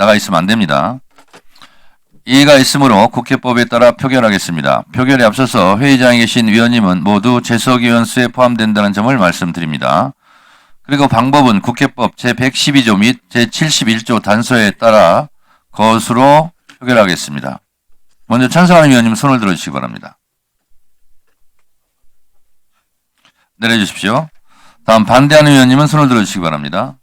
나가 있으면 안 됩니다. 이의가 있으므로 국회법에 따라 표결하겠습니다. 표결에 앞서서 회의장에 계신 위원님은 모두 재석위원 수에 포함된다는 점을 말씀드립니다. 그리고 방법은 국회법 제112조 및 제71조 단서에 따라 것으로 표결하겠습니다. 먼저 찬성하는 위원님 손을 들어주시기 바랍니다. 내려주십시오. 다음 반대하는 위원님은 손을 들어주시기 바랍니다.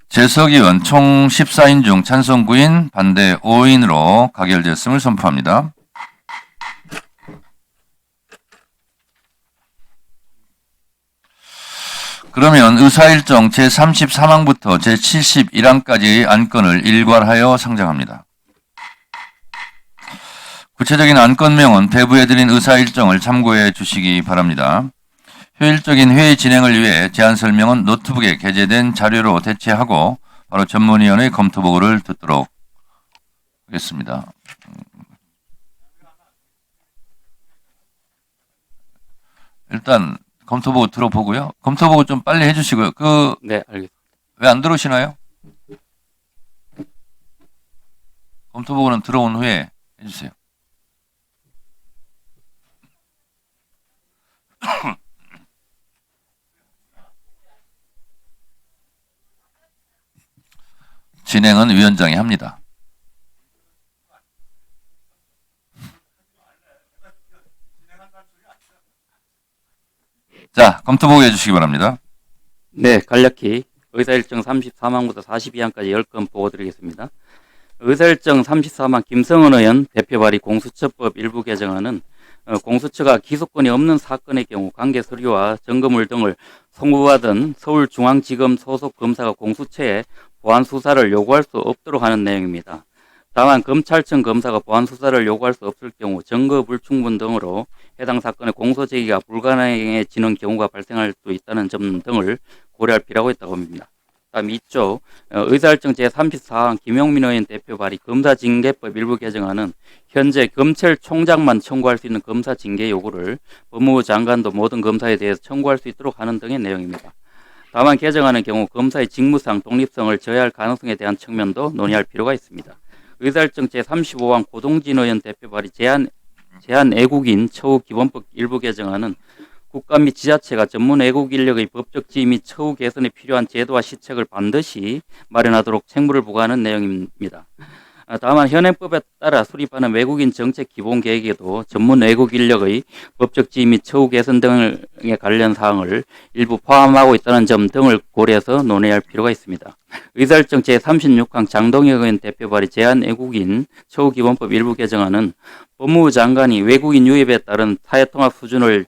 재석위원 총 14인 중 찬성 9인, 반대 5인으로 가결되었음을 선포합니다. 그러면 의사일정 제34항부터 제71항까지의 안건을 일괄하여 상정합니다. 구체적인 안건명은 배부해드린 의사일정을 참고해 주시기 바랍니다. 효율적인 회의 진행을 위해 제안 설명은 노트북에 게재된 자료로 대체하고 바로 전문위원회 검토 보고를 듣도록 하겠습니다. 일단 검토 보고 들어보고요. 검토 보고 좀 빨리 해주시고요. 네, 알겠습니다. 왜 안 들어오시나요? 검토 보고는 들어온 후에 해주세요. 진행은 위원장이 합니다. 자, 검토 보고 해주시기 바랍니다. 네, 간략히 의사일정 34항부터 42항까지 10건 보고 드리겠습니다. 의사일정 34항 김성은 의원 대표 발의 공수처법 일부 개정안은 공수처가 기소권이 없는 사건의 경우 관계 서류와 증거물 등을 송부받은 서울중앙지검 소속 검사가 공수처에 보안 수사를 요구할 수 없도록 하는 내용입니다. 다만 검찰청 검사가 보안 수사를 요구할 수 없을 경우 증거 불충분 등으로 해당 사건의 공소 제기가 불가능해지는 경우가 발생할 수 있다는 점 등을 고려할 필요가 있다고 봅니다. 다음 2조 의사일정 제34항 김용민 의원 대표 발의 검사징계법 일부 개정안은 현재 검찰총장만 청구할 수 있는 검사징계 요구를 법무부 장관도 모든 검사에 대해서 청구할 수 있도록 하는 등의 내용입니다. 다만 개정하는 경우 검사의 직무상 독립성을 저해할 가능성에 대한 측면도 논의할 필요가 있습니다. 의사일정 제35항 고동진 의원 대표 발의 제한애국인 처우 기본법 일부 개정안은 국가 및 지자체가 전문 애국 인력의 법적 지위 및 처우 개선에 필요한 제도와 시책을 반드시 마련하도록 책무를 부과하는 내용입니다. 다만 현행법에 따라 수립하는 외국인 정책 기본 계획에도 전문 외국 인력의 법적 지위 및 처우 개선 등에 관련 사항을 일부 포함하고 있다는 점 등을 고려해서 논의할 필요가 있습니다. 의사일정 제36항 장동혁 의원 대표 발의 제한외국인 처우 기본법 일부 개정안은 법무부 장관이 외국인 유입에 따른 사회통합 수준을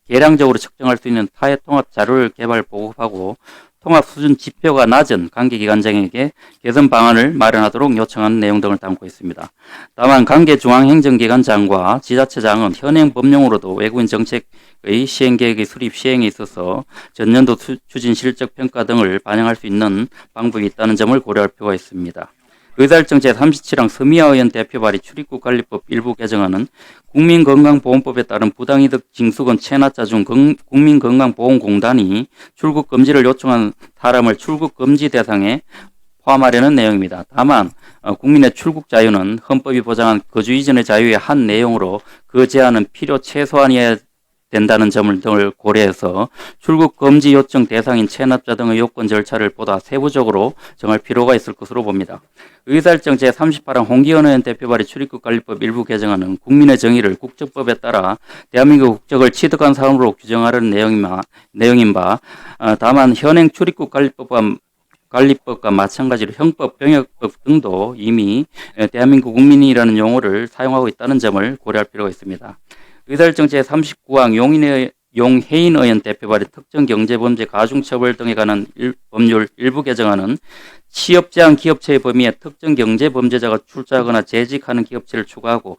계량적으로 측정할 수 있는 사회통합 자료를 개발 보급하고 통합 수준 지표가 낮은 관계기관장에게 개선 방안을 마련하도록 요청하는 내용 등을 담고 있습니다. 다만 관계중앙행정기관장과 지자체장은 현행 법령으로도 외국인 정책의 시행계획의 수립 시행에 있어서 전년도 추진 실적 평가 등을 반영할 수 있는 방법이 있다는 점을 고려할 필요가 있습니다. 의사일정 제37항 서미아 의원 대표 발의 출입국 관리법 일부 개정안은 국민건강보험법에 따른 부당이득 징수건 체납자 중 국민건강보험공단이 출국 금지를 요청한 사람을 출국 금지 대상에 포함하려는 내용입니다. 다만 국민의 출국 자유는 헌법이 보장한 거주 이전의 자유의 한 내용으로 그 제한은 필요 최소한이어야 된다는 점을 등을 고려해서 출국 금지 요청 대상인 체납자 등의 요건 절차를 보다 세부적으로 정할 필요가 있을 것으로 봅니다. 의사일정 제38항 홍기현 의원 대표 발의 출입국 관리법 일부 개정안은 국민의 정의를 국적법에 따라 대한민국 국적을 취득한 사람으로 규정하려는 내용인 바 다만 현행 출입국 관리법과 마찬가지로 형법, 병역법 등도 이미 대한민국 국민이라는 용어를 사용하고 있다는 점을 고려할 필요가 있습니다. 의사일정 제39항 용해인 의원 대표 발의 특정 경제범죄 가중처벌 등에 관한 법률 일부 개정안은 취업 제한 기업체의 범위에 특정 경제 범죄자가 출자하거나 재직하는 기업체를 추가하고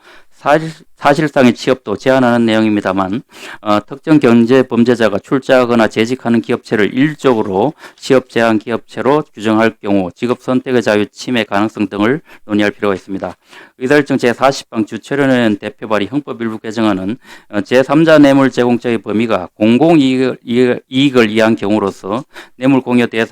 사실상의 취업도 제한하는 내용입니다만 특정 경제 범죄자가 출자하거나 재직하는 기업체를 일적으로 취업 제한 기업체로 규정할 경우 직업 선택의 자유 침해 가능성 등을 논의할 필요가 있습니다. 의사일정 제40방 주최련의 대표 발의 형법 일부 개정안은 제3자 뇌물 제공자의 범위가 공공이익을 이해한 경우로서 뇌물 공여 대상이